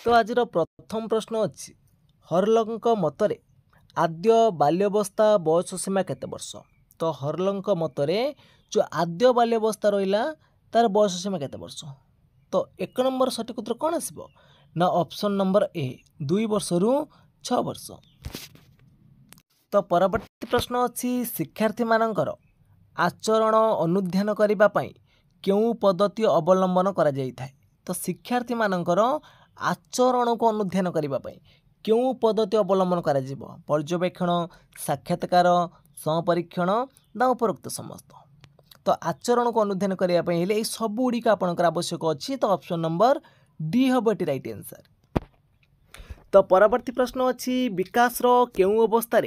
तो आज प्रथम प्रश्न अच्छी हरलंक मतरे आद्य बाल्यवस्था बयस सीमा केते वर्ष। तो हरलंक मतरे जो आद्य बाल्यवस्था रहा तार बयस सीमा केते वर्ष। तो 1 नंबर सठिक उत्तर कौन आसब ना ऑप्शन नंबर ए 2 वर्ष रु 6 वर्ष। तो परवर्ती प्रश्न अच्छी शिक्षार्थी मानकर आचरण अनुध्यान करने पाई क्यों पद्धति अवलंबन करा जाई थाए। तो शिक्षार्थी मानकर आचरण को अनुध्यान करने पाई क्यों पद्धति अवलंबन करा जीवो। पर्यवेक्षण, साक्षात्कार, सहपरीक्षण ना उपरोक्त समस्त। तो आचरण को अनुध्यान करने सब गुड़िक आपंकर आवश्यक अच्छी। तो ऑप्शन नंबर डी हम ये राइट आंसर। तो परवर्ती प्रश्न अच्छी विकास केउं अवस्था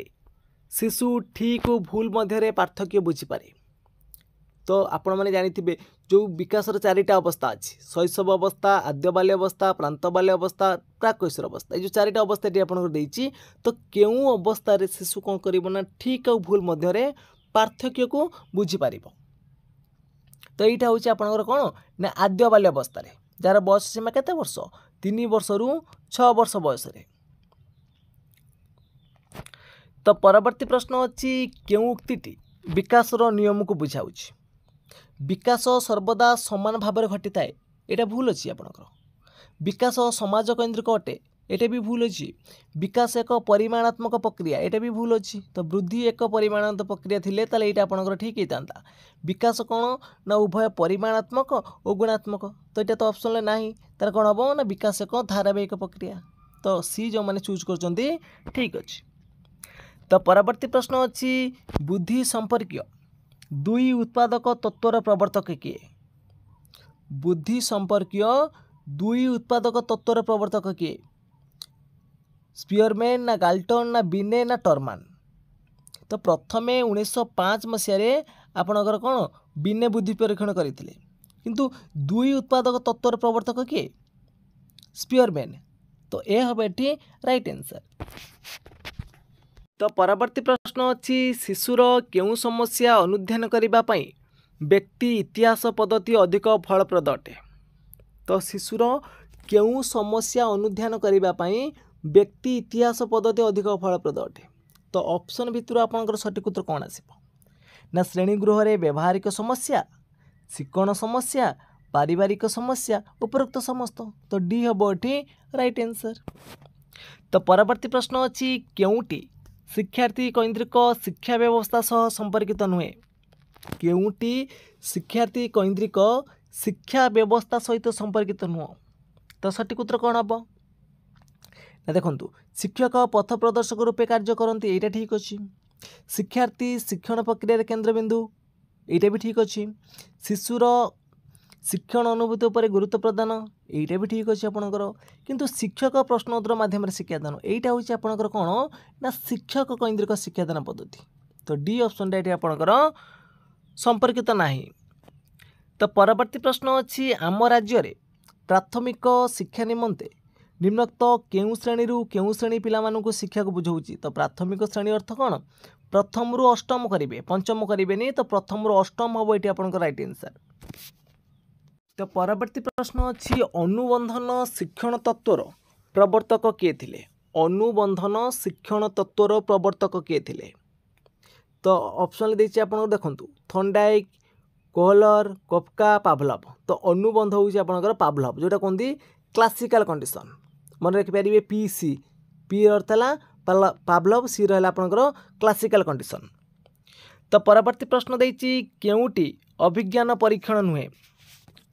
शिशु ठीक और भूल मध्य पार्थक्य बुझीपारे। तो आपण मैंने जानी जो विकास चारिटा अवस्था अच्छी शैशव अवस्था, आद्य बाल्य अवस्था, प्रांत बाल्य अवस्था, प्राक कैशोर अवस्था। ये जो चारिटा अवस्था आपको तो केउं अवस्था शिशु कौन कर ठीक और भूल मध्य पार्थक्य को बुझीपार। तो यहाँ हूँ आपंकर कौन ना आद्य बाल्य अवस्था जार बयस सीमा केते वर्ष 3 वर्ष रु 6 वर्ष बयस। तो परवर्ती प्रश्न अच्छी केउं उक्ति विकास नियम को बुझाऊ। विकास सर्वदा समान भाव में घटी थाए यहाँ भूल अच्छी आपंकर। विकास समाज केन्द्रिक अटे ये भी भूल अच्छी। विकास एक परिमाणात्मक प्रक्रिया ये भी भूल अच्छी। तो वृद्धि एक परिमाणात्मक प्रक्रिया थिले ताले ये आपंकर ठीक होता। विकास कौन ना उभय परिमाणात्मक और गुणात्मक। तो ये तो ऑप्शन ना तार कौन हम ना विकास एक धारावाहिक प्रक्रिया। तो सी जो मैंने चूज कर ठीक अच्छे। तो परवर्ती प्रश्न अच्छी बुद्धि संपर्कीय 2 उत्पादक तत्वर प्रवर्तक किए। बुद्धि संपर्कीय 2 उत्पादक तत्वर प्रवर्तक किए स्पियरमैन ना गाल्टन ना बिने ना टर्मान। तो प्रथमे 1905 मसीह आपणकर कौन बिने बुद्धि परीक्षण करते किंतु 2 उत्पादक तत्वर प्रवर्तक किए स्पियरमैन। तो ये हम ये राइट आंसर। तो परवर्ती प्रश्न अच्छी शिशुर केउं समस्या अनुध्यान करने व्यक्ति इतिहास पद्धति अधिक फलप्रद अटे। तो शिशुर केउं समस्या अनुध्यान करने व्यक्ति इतिहास पद्धति अधिक फलप्रद अटे। तो ऑप्शन भितर आपंकर सठिक उत्तर कौन आसिब ना श्रेणीगृह रे व्यवहारिक समस्या, शिक्षण समस्या, पारिवारिक समस्या, उपरोक्त समस्त। तो डी हम ये राइट आंसर। तो परवर्ती प्रश्न अच्छी केउंटी शिक्षार्थी केन्द्रिक शिक्षा व्यवस्था सह संपर्कित नुहे। केउंटी शिक्षार्थी केन्द्रिक शिक्षा व्यवस्था सहित संपर्कित नुह। तो सठिक उत्तर कौन हम ना देखु शिक्षक पथ प्रदर्शक रूपे कार्य करती यहाँ ठीक अच्छे। शिक्षार्थी शिक्षण प्रक्रिया केन्द्रबिंदु यहाँ भी ठीक अच्छे। शिशुर शिक्षण अनुभूति उपर गुरुत्व प्रदान यहाँ भी ठीक अच्छे आपंकर। किंतु शिक्षक प्रश्नोत्तर माध्यम शिक्षादान यहाँ हूँ आपंकर कौन ना शिक्षक केन्द्रिक शिक्षादान पद्धति। तो डी ऑप्शन ये आपंकर संपर्कित ना। तो परवर्ती प्रश्न अच्छी आम राज्य में प्राथमिक शिक्षा निमंते निम्नोक्त केउं श्रेणी केउं श्रेणी पिलामानंकु शिक्षा को बुझाऊँगी। तो प्राथमिक श्रेणी अर्थ कौन प्रथम रु अष्टम करेंगे, पंचम करेंगे। तो प्रथम रु अष्टम हम ये आपंकर राइट आंसर। तो परवर्ती प्रश्न अच्छी अनुबंधन शिक्षण तत्वर प्रवर्तक किए थिले। अनुबंधन शिक्षण तत्वर प्रवर्तक किए थिले। तो ऑप्शन देछि आपन देखंतु थॉर्नडाइक, कोहलर, कफका, पावलोव। तो अनुबंध होउछि आपनकर पावलोव जोटा कहंदी क्लासिकल कंडीशन मन रखि पारिबे। पी सी पी अर्थ है पावलोव, सी रहला आपनकर क्लासिकल कंडीशन। तो परवर्ती प्रश्न देछि केउटी अभिज्ञान परीक्षण नुहे।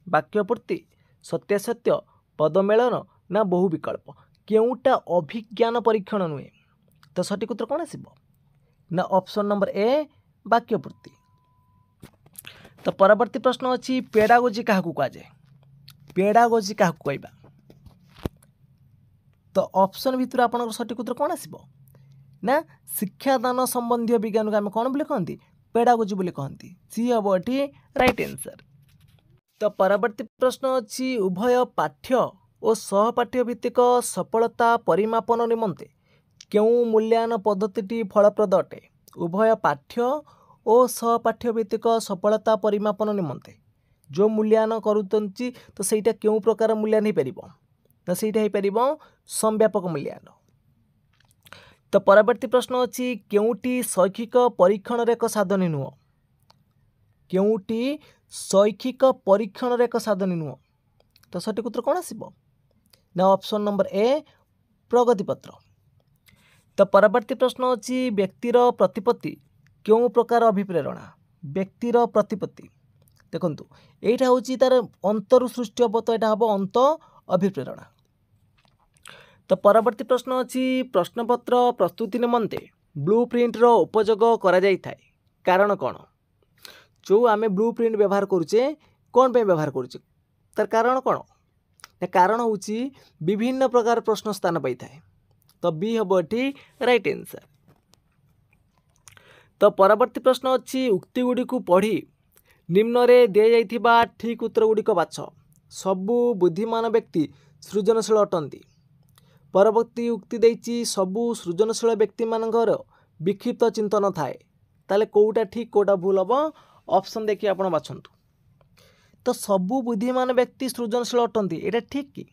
वाक्यपूर्ति, सत्यासत्य, पदमेलन ना बहु विकल्प। केउटा अभिज्ञान परीक्षण नुहे। तो सठिक उत्तर कौन आसिब ना ऑप्शन नंबर ए वाक्यपूर्ति। तो परवर्ती प्रश्न अच्छी पेडागोजी क्या कहुए। पेडागोजी क्या कहवा। तो ऑप्शन भितर आपन सठिक उत्तर कौन आसिब ना शिक्षादान संबंधी विज्ञान को आम कौन बोले कहती पेडागोजी बोले कहती। सी हम ये राइट आंसर। तो परवर्ती प्रश्न अच्छी उभय पाठ्य और सहपाठ्य भित्तिक सफलता परिमापन निमंते क्यों मूल्यांकन पद्धति फलप्रद अटे। उभय पाठ्य और सहपाठ्य भित्तिक सफलता परिमापन निमंते जो मूल्यांकन करुँच तो सहीटा क्यों प्रकार मूल्यांकन हो पार। ना ସେଇଟା ହେଇପାରିବ संव्यापक मूल्यांकन। तो परवर्ती प्रश्न अच्छी केउटी शैक्षिक परीक्षण एक साधन नुह केउटी शैक्षिक परीक्षण एक साधन नुह तो सठिक उत्तर कौन आसब ना ऑप्शन नंबर ए प्रगतिपत्र। तो परवर्ती प्रश्न अच्छी व्यक्तिर प्रतिपत्ति क्यों प्रकार अभिप्रेरणा व्यक्तिर प्रतिपत्ति देखु यहाँ हूँ तार अंतरु सृष्टि हम तो यहाँ हम अंत अभिप्रेरणा। तो परवर्ती प्रश्न अच्छी प्रश्नपत्र प्रस्तुति निमंते ब्लू प्रिंट रो उपयोग करा जाई थाए कारण कौन जो आम ब्लू प्रिंट व्यवहार करुचे कौन पे व्यवहार करुचे तार कारण कौन ना कारण हूँ विभिन्न प्रकार प्रश्न स्थान पाई थाए तो बी हम ये राइट आंसर। तो परवर्ती प्रश्न अच्छी उक्ति गुड़ी को पढ़ी निम्न रे दि जाइथिबा ठीक उत्तर गुड़िक बाछ सबु बुद्धिमान व्यक्ति सृजनशील अटंती परवर्ती उक्ति देइछि सबु सृजनशील व्यक्ति मानकर विक्षिप्त चिंतन थाए ताले कोउटा ठीक कोउटा भूल हम ऑप्शन देखिए आपण बाछंतु। तो सबु बुद्धिमान व्यक्ति सृजनशील अटंती एटा ठीक कि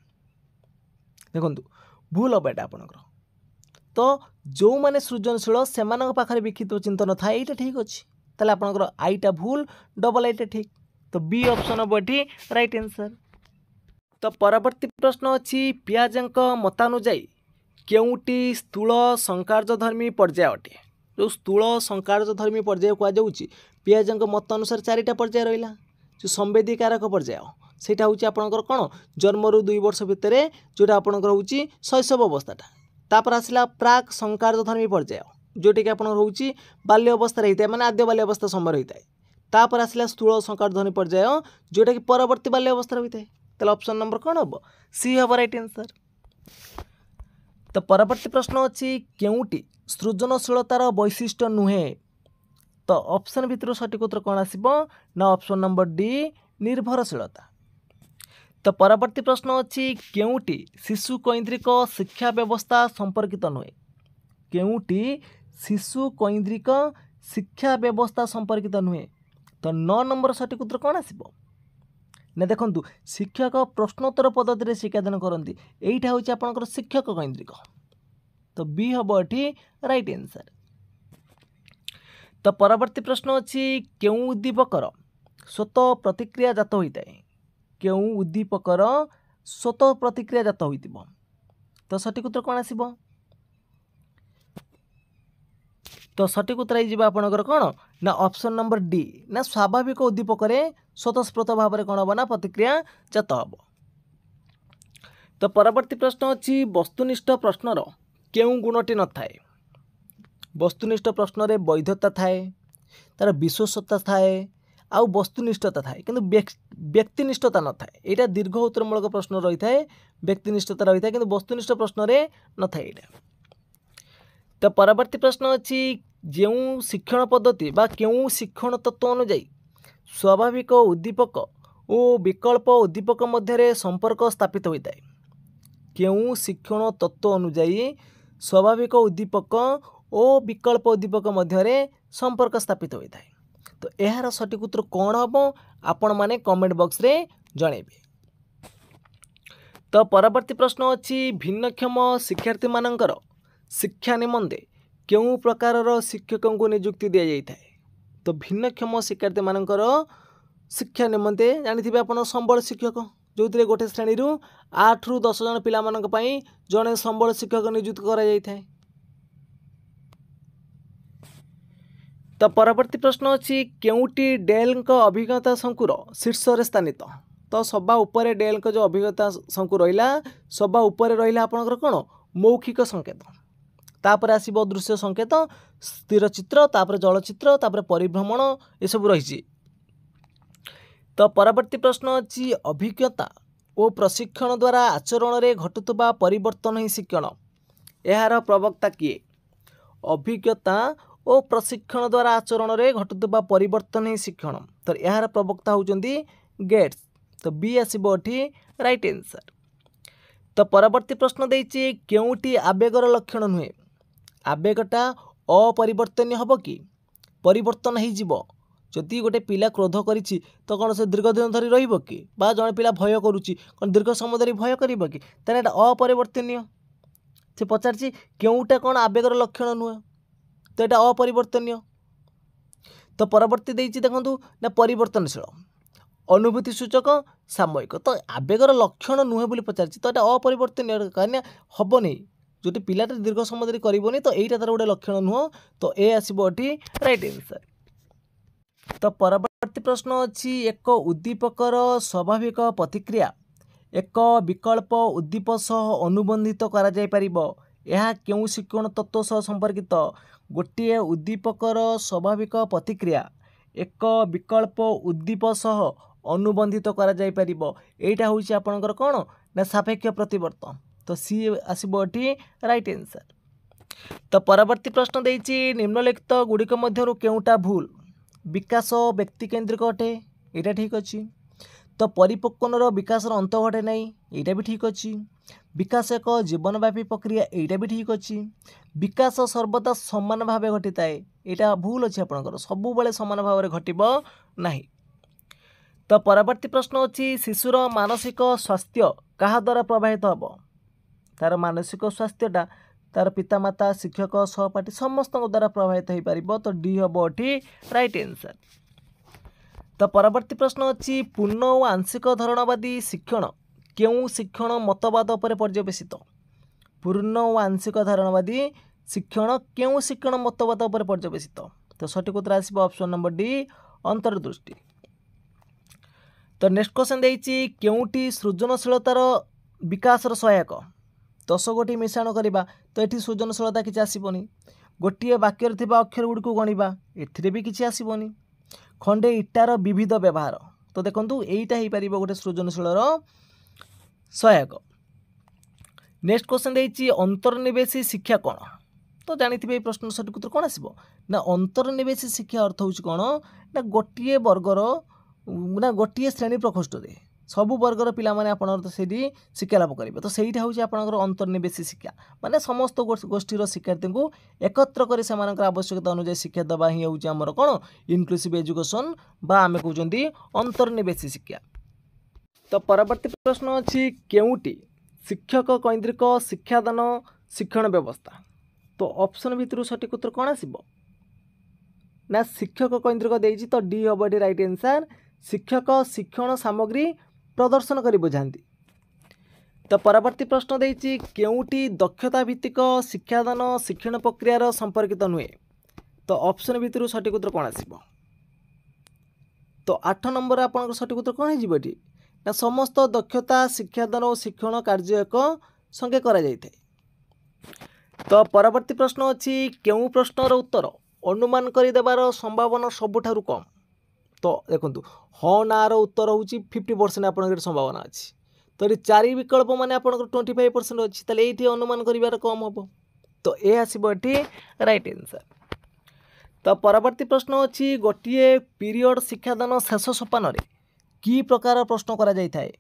देखंतु भूल हम एटा आपनकर तो जो माने सृजनशील से पाखे विक्षिप्त चिंतन थाए ये ठीक अच्छे ताले आपनकर आईटा भूल डबल आईटा ठीक तो बी ऑप्शन हम ये राइट आंसर। तो परवर्ती प्रश्न अच्छी पियाजंक मतानुजाई केउटी स्थूल संकार्यधर्मी पर्याय अटे जो स्थूल संकार्यधर्मी पर्याय कहुच्छी पियाजंक मत अनुसार चारिटा पर्याय रहा जो संवेदीकारक पर्याय सेटा हूँ आपंकर कौन जन्म 2 वर्ष भितर जोटा आपंकर हूँ शैशव अवस्थाटा तापर आसला प्राक संकार्यधर्मी पर्याय जोटा कि आपंकर हूँ बाल्य अवस्था रहता है माने आद्य बाल्य अवस्था समय रहता है तापर आसला स्थूल संकार्यधर्मी पर्याय जोटा कि परवर्ती बाल्य अवस्था रहता है तो ऑप्शन नंबर कौन हम सी हम राइट आंसर। तो परवर्ती प्रश्न अच्छी केउटी सृजनशीलतार वैशिष्ट्य नुहे तो ऑप्शन भितर सठिक उत्तर कौन आसब ना ऑप्शन नंबर डी निर्भरशीलता। तो परवर्ती प्रश्न अच्छी केउटी शिशु कैंद्रिक शिक्षा व्यवस्था संपर्कित नुहे केउटी शिशु कैंद्रिक शिक्षा व्यवस्था संपर्कित नुहे तो 9 नंबर सठिक उत्तर कौन आसब ना देखु शिक्षक प्रश्नोत्तर पद्धति शिक्षादान करती यहीटा हूँ आपंकर शिक्षक कैंद्रिक तो बी हम ये राइट आंसर। तो परवर्ती प्रश्न अच्छी क्यों उद्दीपकर स्वतः प्रतिक्रिया जात होता है क्यों उद्दीपकर स्वतः प्रतिक्रिया जात हो तो सठिक उत्तर कौन आसब तो सठिक उत्तर आपंकर कौन ना ऑप्शन नंबर डी ना स्वाभाविक उद्दीपक स्वतःस्फूर्त भाव में कौन हम ना प्रतिक्रिया जात हम। तो परवर्ती प्रश्न अच्छी वस्तुनिष्ठ प्रश्नर क्यों गुणटी न थाए वस्तुनिष्ठ प्रश्न रे वैधता थाए तार विश्वसता थाए आउ वस्तुनिष्ठता थाए किंतु व्यक्तिनिष्ठता न थाए यहाँ दीर्घ उत्तरमूलक प्रश्न रही है व्यक्तिनिष्ठता रही है किंतु वस्तुनिष्ठ प्रश्न रे न थाए यहाँ। तो परवर्ती प्रश्न अच्छी जो शिक्षण पद्धति बा क्यों शिक्षण तत्व अनुजाई स्वाभाविक उद्दीपक और विकल्प उद्दीपक मध्य संपर्क स्थापित होता है क्यों शिक्षण तत्व अनुजाई स्वाभाविक उद्दीपक और विकल्प उद्दीपक मध्य संपर्क स्थापित होता है तो यार सठिक उत्तर कौन हम आपण माने कमेंट बॉक्स रे जणेबे। तो परवर्ती प्रश्न अच्छी भिन्नक्षम शिक्षार्थी मानकर शिक्षा निमंते क्यों प्रकार शिक्षकों को नियुक्ति दि जाए तो भिन्नक्षम शिक्षार्थी मानकर शिक्षा निमंते जानी आप संबल शिक्षक जो थे गोटे श्रेणी 8 ରୁ 10 जन पिला जड़े संबल शिक्षक नियुक्त कर। तो परवर्ती प्रश्न अच्छी केउटी डेल अभिज्ञता शंकुर शीर्ष स्थानित तो सभा उपरे डेल जो अभिज्ञता शंकु रहा सभा उपरे रहा आपंकर कौन मौखिक संकेत तापर आसब दृश्य संकेत स्थिर चित्र तापर जलचित्र तापर परिभ्रमण ये सब रही। तो परवर्ती प्रश्न अच्छी अभिज्ञता और प्रशिक्षण द्वारा आचरण में घटुवा परिवर्तन ही शिक्षण यार प्रवक्ता किए अभिज्ञता और प्रशिक्षण द्वारा आचरण में घटुवा परिवर्तन ही शिक्षण तो यार प्रवक्ता होउचंदी गेट्स तो बी आसब एठी राइट आंसर। तो परवर्ती प्रश्न देइछि केउटी आवेगर लक्षण नुहे आवेगटा अपरिवर्तनीय हम कि परिवर्तन हो जदि गोटे पिला क्रोध करिछि तो कौन से दीर्घ दिन धरी रहिबो कि बा जने पिला भय करुछि कौन दीर्घ समय धरी भय करिबो कि ताने एटा अपरिवर्तनीय से पचारछि केउटा कौन आवेगर लक्षण नुह तो एटा अपरिवर्तनीय तो परवर्ती देइछि देखंतु ना परिवर्तनशील अनुभूति सूचक सामयिक तो आवेगर लक्षण नुहे बोली पचारछि तो एटा अपरिवर्तनीय कारण हबो नै जोटी पिलाटा दीर्घ समय धरी करिबोनी तो एइटा तार गोटे लक्षण नुह तो ए आसीबो एठी राइट आंसर। तो परवर्ती प्रश्न अछि एक उद्दीपकर स्वाभाविक प्रतिक्रिया एक विकल्प उद्दीप सह अनुबंधित करा जाय परिबो यह केउ शिक्षण तत्व सह संपर्कित गोटे उद्दीपकर स्वाभाविक प्रतिक्रिया एक विकल्प उद्दीप सह अनुबंधित करा जाय परिबो एटा होउछि आपनकर कोन ना सापेक्ष प्रतिवर्तन तो सी आसीबो एठी राइट आंसर। तो परवर्ती प्रश्न देइछि निम्नलिखित गुड़िक मध्यरु केउटा भूल विकास व्यक्ति केन्द्रिक अटे एटा ठीक अछि तो परिपक्वनर विकास अंत घटे नहीं एटा भी ठीक अछि विकास एक जीवनव्यापी प्रक्रिया एटा भी ठीक अछि विकास सर्वदा समान भाव घटिताए एटा भूल अछि आपनकर सबु बेले समान भाव रे घटिबो नाही। तो परवर्ती प्रश्न अछि शिशुर मानसिक स्वास्थ्य कहा द्वारा प्रभावित हबो तार मानसिक स्वास्थ्यटा तार पितामाता शिक्षक सहपाठी समस्त द्वारा प्रभावित हो पार तो डी हम एटी राइट आंसर। तो परवर्ती प्रश्न अच्छी पूर्ण और आंशिक धारणावादी शिक्षण क्यों शिक्षण मतवाद पर पर्यवेसित पूर्ण और आंशिक धारणावादी शिक्षण क्यों शिक्षण मतवाद पर पर्यवेसित तो सठिक उत्तर आसब ऑप्शन नंबर डी अंतर्दृष्टि। तो नेक्स्ट क्वेश्चन देइछि केउटी सृजनशीलतार विकास सहायक 10 गोटी मिश्रण करवा तो ये सृजनशीलता किसी आसबनी गोटे वाक्य अक्षर गुड़ी को गणवा एथिरे भी किसी आसबनी खंडे इटार विविध व्यवहार तो देखो यहीटा हो पार गोटे सृजनशील सहायक। नेक्स्ट क्वेश्चन देइछि अंतर्निवेशी शिक्षा कौन तो जानी प्रश्न सठिक उत्तर कौन आसब ना अंतर्निवेशी शिक्षा अर्थ हूँ कौन ना गोटे वर्गर ना गोटे श्रेणी प्रकोष्ठ में सबु वर्गर पिला माने आपनर सेठी शिक्षा लाभ करेंगे तो सहीटा हूँ आपनकर अंतर्निवेशी शिक्षा माने समस्त गोष्ठीर शिक्षार्थी को एकत्र कर आवश्यकता अनुसार शिक्षा देवा ही हूँ आमर कौन इनक्लूसिव एजुकेशन बा आमे कहते अंतर्निवेशी शिक्षा। तो परवर्ती प्रश्न अच्छी केउटी शिक्षक कैन्द्रिक शिक्षादान शिक्षण व्यवस्था तो ऑप्शन भितर सठिक उत्तर कौन आसब ना शिक्षक कैन्द्रिक देइछि तो डी हम एटी राइट आंसर शिक्षक शिक्षण सामग्री प्रदर्शन कर बुझाती। तो परवर्ती प्रश्न देइछि केउटी दक्षता भित्तिक शिक्षादान शिक्षण प्रक्रियार संपर्कित नुहे तो ऑप्शन भितर सठिक उत्तर कौन आसब तो 8 नंबर आपन सठिक उत्तर कौन हो ना समस्त दक्षता शिक्षादान और शिक्षण कार्य एक संगे करा जाइଥାଏ। तो परवर्ती प्रश्न अच्छी केउ प्रश्नर उत्तर अनुमान करदेवार संभावना सबुठारु कम तो देखो हाँ ना उत्तर हूँ 50% आप संभावना अच्छी तो ये 4 विकल्प माने आप 25% अच्छी ये अनुमान कर कम हम तो ये आसब ये राइट आंसर। तो परवर्ती प्रश्न अच्छी गोटे पीरियड शिक्षादान शेष सोपान कि प्रकार प्रश्न करा जाइଥାଏ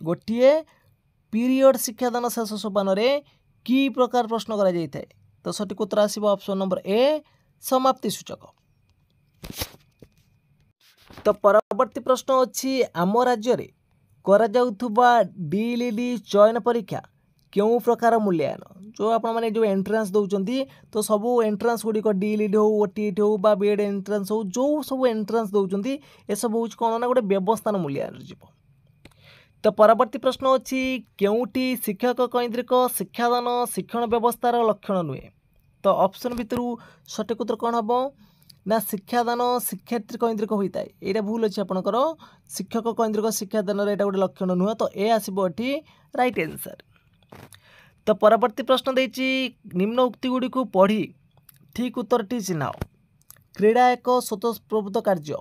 गोटे पीरियड शिक्षादान शेष सोपान कि प्रकार प्रश्न करा जाइଥାଏ तो सठिक उत्तर आसब ऑप्शन नंबर ए समाप्ति सूचक। तो परवर्ती प्रश्न अच्छी आम राज्य रे करा जाउथुबा डीएलईडी चयन परीक्षा क्यों प्रकार मूल्यांकन जो आप जो एंट्रांस दौरान तो सबू एंट्रांस गुड़िक डीएलईडी हो ओटीईटी हो बा बीएड एंट्रांस हो जो सब एंट्रांस दौरान ये सब हूँ कौन ना गोटे व्यवस्थान मूल्यांकन जीव। तो परवर्ती प्रश्न अच्छी केउटी शिक्षक कैन्द्रिक शिक्षादान शिक्षण व्यवस्थार लक्षण नुहे तो ऑप्शन भितर सठिक उत्तर कौन हम ना शिक्षादान शिक्षार्थी कैन्द्रिक होता है यहाँ भूल अच्छे आपंकर शिक्षक कैन्द्रिक शिक्षादान यहाँ गोटे लक्षण नुह तो ए आसब ये राइट आंसर। तो परवर्ती प्रश्न देइछि निम्न उक्ति गुड़ी को पढ़ी ठीक उत्तरटी चिन्हाओ क्रीड़ा एक स्वतःस्फूर्त कार्य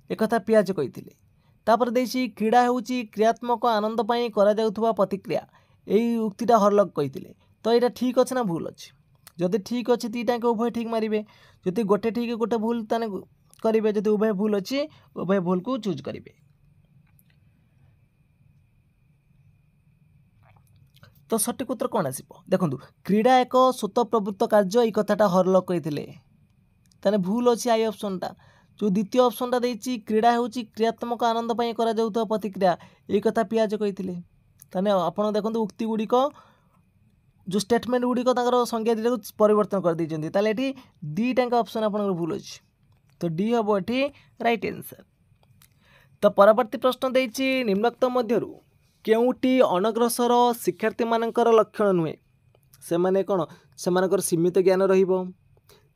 एक पियाज कही तापर देइछि क्रीड़ा होउछि क्रियात्मक आनंद पाई करा जाउथुबा प्रतिक्रिया यही उक्तिटा हरलक कही तो यहाँ ठीक अच्छे ना भूल अच्छे जदि ठीक अच्छे दुईटा उभय ठीक मारे जदि गोटे ठीक गोटे भूल ताने करेंगे जदि उभय भूल अच्छी उभय भूल को चूज करेंगे। तो सठिक उत्तर कौन आसब देखो क्रीड़ा एक स्वतः प्रवृत्त कार्य ये कथाटा हरलक कही भूल अच्छी आई ऑप्शनटा जो द्वितीय ऑप्शनटा देछि क्रीड़ा होछि क्रियात्मक आनंद पई करा जाउतो प्रतिक्रिया ए कथा पियाज कहिथिले ताने आपण देखंतु उक्ति गुडी को जो स्टेटमेंट गुडी को ताकर संज्ञा दिले परिवर्तन कर दैछन्ती ताले एठी डी टांका ऑप्शन आपनकर भूल अछि तो डी हबो एठी राइट आंसर। तो परवर्ती प्रश्न देछि निम्नोक्त मध्यरु केउटी अनग्रसर शिक्षार्थी मानकर लक्षण नुहे से माने कोन से मानकर सीमित ज्ञान रहिबो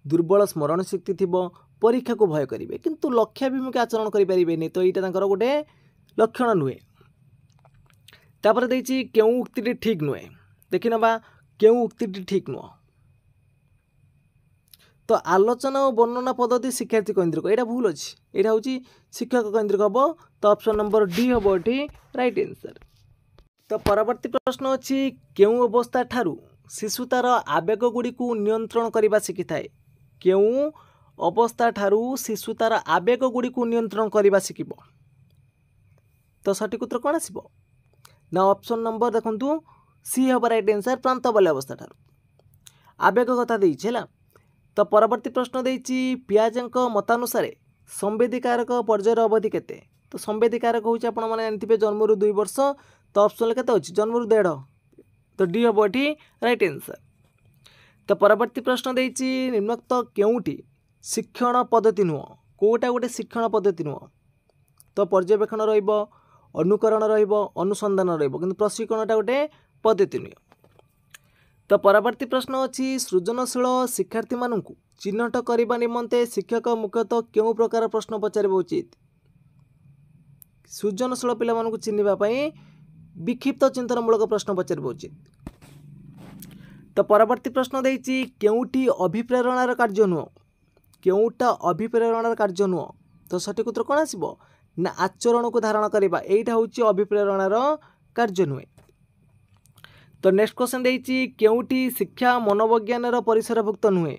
दुर्बल स्मरण शक्ति थिबो परीक्षा को भय करिवे किंतु लक्ष्याभिमुखी आचरण करि परिबेनी तो एटा तांकर गोटे लक्षण नुहे। तापर देछि केउ उक्तिटी ठीक नुहे देखि नबा केउ उक्तिटी ठीक नुह तो आलोचना और वर्णना पद्धति शिक्षार्थी केन्द्रिक एटा भूल अछि एटा होछि शिक्षक केन्द्रिक हबो तो ऑप्शन नंबर डी हबो एठी राइट आंसर। तो परवर्ती प्रश्न अछि केउ अवस्था ठारू शिशु तार आवेग गुडी को नियंत्रण करबा शिखि थाए केउ अवस्था ठारू शिशु तार आवेग गुडी को नियंत्रण करबा शिखिबो तो सठिक उत्तर कोन आसीबो ना ऑप्शन नंबर देखंतु सी हबो राइट आंसर प्रांत बाल्य अवस्था ठारू आवेग कथा देछि हला। तो परवर्ती प्रश्न देछि पियाजंक मतानुसार संवेदीकारक पर्यायर अवधि केते तो संवेदीकारक होछि आपण माने जानथिबे जन्म रु 2 वर्ष तो ऑप्शन केते होछि जन्म रु 1.5 तो डी हबो एठी राइट आंसर। तो परवर्ती प्रश्न देछि निम्नोक्त केउटी शिक्षण पद्धति नुह कोटा गोटे शिक्षण पद्धति नुह तो पर्यवेक्षण रहिबो अनुकरण रहिबो अनुसंधान रहिबो किंतु प्रशिक्षणटा गोटे पद्धति नुह। तो परवर्ती प्रश्न अछि सृजनशील शिक्षार्थी मानकु चिन्हट करबा निमंते शिक्षक मुख्यतः केउ प्रकार प्रश्न पचारिबा उचित सृजनशील पिला मानकु चिन्हिबा पई विक्षिप्त चिंतनमूलक प्रश्न पचारिबा उचित। तो परवर्ती प्रश्न देछि केउटी अभिप्रेरणार कार्य नुह केउटा अभिप्रेरणार कार्य नुह तो सठिक उत्तर कोन आसीबो ना आचरण को धारण करबा एइटा होछि अभिप्रेरणार कार्य नुह। तो नेक्स्ट क्वेश्चन देछि केउटी शिक्षा मनोविज्ञान परिसरभुक्त नुहे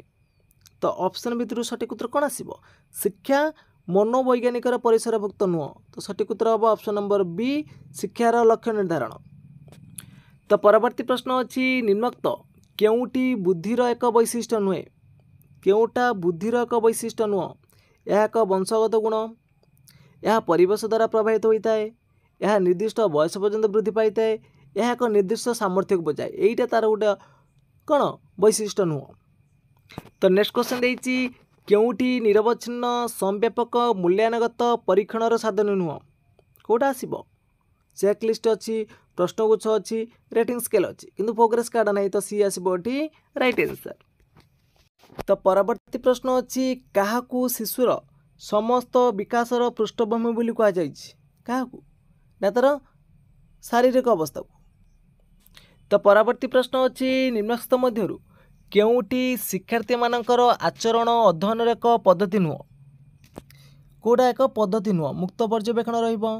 तो ऑप्शन भितर सठिक उत्तर कोन आसीबो शिक्षा मनोवैज्ञानिक परिसरभुक्त नुह तो सठिक उत्तर हबो ऑप्शन नंबर बी शिक्षार लक्ष्य निर्धारण। तो परवर्ती प्रश्न अछि निम्नोक्त केउटी बुद्धिर एक वैशिष्ट्य नुहे केउटा बुद्धिर एक वैशिष्ट्य नुह यह एक वंशगत गुण यह परिवेश द्वारा प्रभावित होता है यह निर्दिष्ट बयस पर्यंत वृद्धि पाई थाए यह एक निर्दिष्ट सामर्थ्य को बजाय यहीटा तार गोटे कौन वैशिष्ट्य नुह। तो नेक्स्ट क्वेश्चन देछि केउटी निरवच्छिन्न संव्यापक मूल्यांकन परीक्षणर साधन नुह कोटा आसीबो चेकलिस्ट अच्छी प्रश्नगुच्छ अच्छी रेटिंग स्केल अच्छी किंतु प्रोग्रेस कार्ड नहीं तो सी आसीबो एठी राइट आंसर। तो परवर्ती प्रश्न अच्छी काहाकू शिशुर समस्त विकासर पृष्ठभूमि बोली कहा जाइछि काहाकू ना तार शारीरिक अवस्था को। तो परवर्ती प्रश्न अच्छी निम्नस्थ मध्यरु केउटी शिक्षार्थी मानकर आचरण अध्ययन एक पद्धति नुह कोडा एक पद्धति नुह मुक्त पर्यवेक्षण रहिबो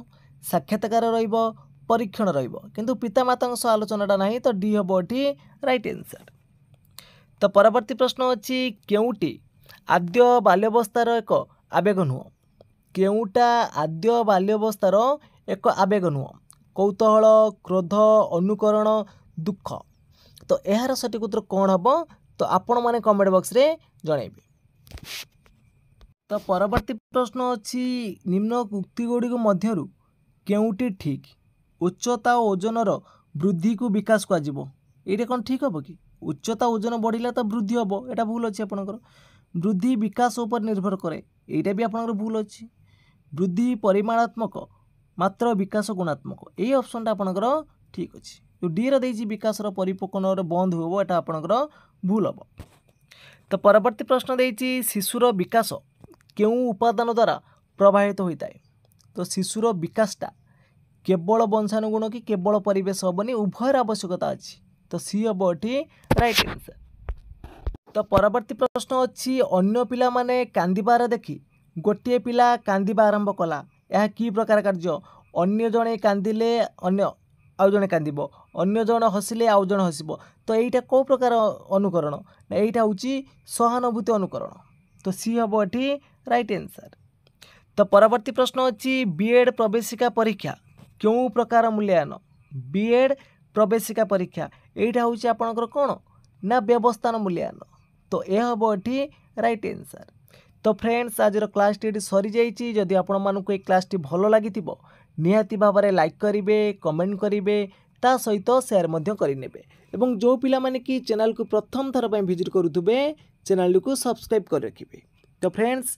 साक्षात्कार रहिबो परीक्षण रहिबो किंतु पितामाता सह आलोचनाटा नहीं तो डी हबो एठी राइट आंसर। तो परवर्ती प्रश्न अच्छी केउटी आद्य बाल्यावस्थार एक आवेग नुह केउटा आद्य बाल्यावस्थार एक आवेग नुह कौतूहल क्रोध अनुकरण दुख तो यार सठिक उत्तर कौन हम तो आपण माने कमेंट बॉक्स रे जणेबे। तो परवर्ती प्रश्न अच्छी निम्न उक्ति गुड़ी मध्यरु केउटी ठीक उच्चता और ओजनर वृद्धि को विकास को ये कौन ठीक हम कि उच्चता ओजन बढ़िला तो वृद्धि हम यहाँ भूल अच्छे आपंकर वृद्धि विकास उपर निर्भर करे यहाँ भी आपंकर भूल अच्छी वृद्धि परिमाणात्मक मात्र विकास गुणात्मक यही ऑप्शनटा आपंकर ठीक अच्छे जो डी रही विकास परिपक्वन बंद हो यहाँ आपंकर भूल हम। तो परवर्ती प्रश्न देछि शिशुर विकास केउ उपादान द्वारा प्रभावित होता है तो शिशुर विकासटा केवल वंशानुगुण कि केवल परिवेश हेनी उभयर आवश्यकता अच्छी तो सी हम ये राइट आंसर। तो परवर्ती प्रश्न अच्छी अन्य पिला माने कांदिबार देखी गोटे पिला कांदिबा आरंभ कला यह कि प्रकार कार्य अन्य जड़े कांदिले अन्य आउ जड़े कांदिबो अन्य जण हसिले आउ जण हसिबो तो यहीटा को प्रकार अनुकरण यहीटा होची सहानुभूति अनुकरण तो सी हम ये राइट आंसर। तो परवर्ती प्रश्न अच्छी बीएड प्रवेशिका परीक्षा क्यों प्रकार मूल्यांकन बीएड प्रवेशिका परीक्षा यहीटा होची आपनकर कौन ना व्यवस्थान मूल्यांकन तो यह हम ये राइट आंसर। तो फ्रेंड्स आज क्लास ये सरी जाइए। जदि आपण मानक ये क्लास भल लगी निहाती भाव में लाइक करेंगे, कमेंट करेंगे, ता सहित शेयर करेंगे। एवं जो पिला माने कि चैनल को प्रथम थर पर विजिट करुवे चैनल को सब्सक्राइब कर रखिए। तो फ्रेंड्स